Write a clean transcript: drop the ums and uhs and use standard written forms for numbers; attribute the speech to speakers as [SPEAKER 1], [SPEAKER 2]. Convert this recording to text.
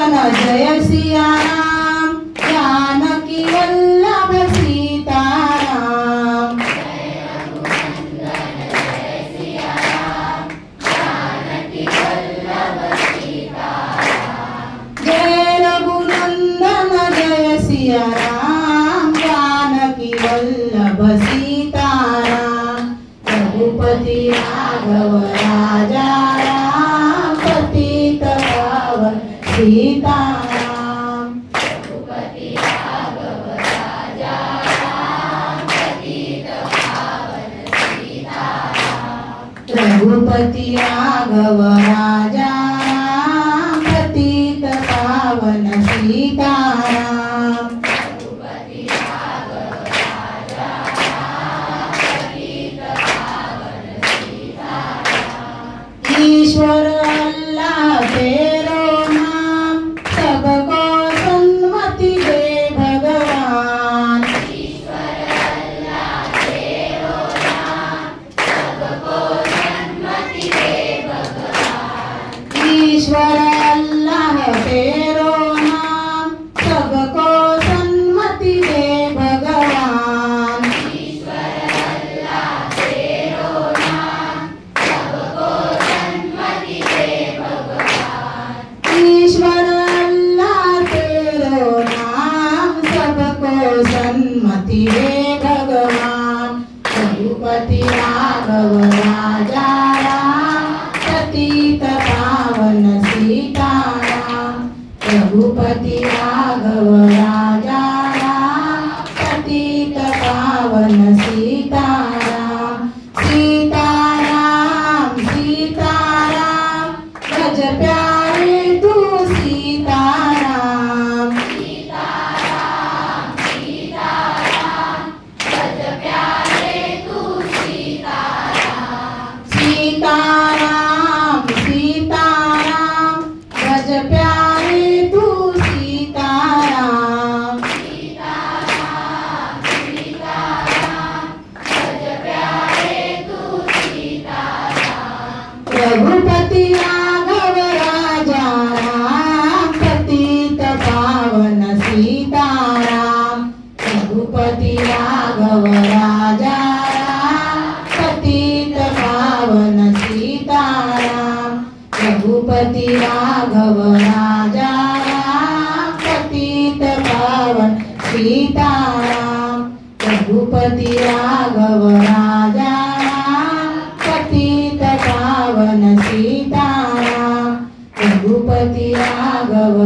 [SPEAKER 1] जय सिया राम जानकी वल्लभ सीताराम। जय रघुनंदन जय सिया राम जानकी वल्लभ सीताराम। रघुपति राघव राजा राम पतित पावन सीताराम।
[SPEAKER 2] रघुपति राघव राजा राम पतित पावन सीताराम।
[SPEAKER 1] रघुपति राघव राजा राम पतित पावन सीताराम।
[SPEAKER 2] रघुपति राघव राजा राम पतित पावन सीताराम।
[SPEAKER 1] ईश्वर अल्लाह तेरो नाम सबको सन्मति दे भगवान।
[SPEAKER 2] ईश्वर अल्लाह तेरो नाम सबको सन्मति दे भगवान।
[SPEAKER 1] ईश्वर अल्लाह तेरो नाम सबको सन्मति दे भगवान।
[SPEAKER 2] ईश्वर अल्लाह तेरो नाम सबको सन्मति दे भगवान।
[SPEAKER 1] ईश्वर अल्लाह तेरो नाम सबको सन्मति दे भगवान। रघुपति राघव राजा राम पतित पावन सीताराम। रघुपति राघव राजा राम पतित पावन सीताराम। सीताराम सीताराम भज प्यारे तू सीताराम।
[SPEAKER 2] सीताराम सीताराम भज प्यारे तू सीताराम।
[SPEAKER 1] सीताराम सीताराम भज प्यारे तू सीताराम।
[SPEAKER 2] सीताराम सीताराम भज प्यारे तू सीताराम।
[SPEAKER 1] रघुपति राघव राजा राम पतित पावन सीताराम। रघुपति राघव राजा राम पतित पावन सीताराम। रघुपति राघव राजा राम पतित पावन सीताराम। रघुपति राघव राजा राम पतित पावन सीताराम। रघुपति राघव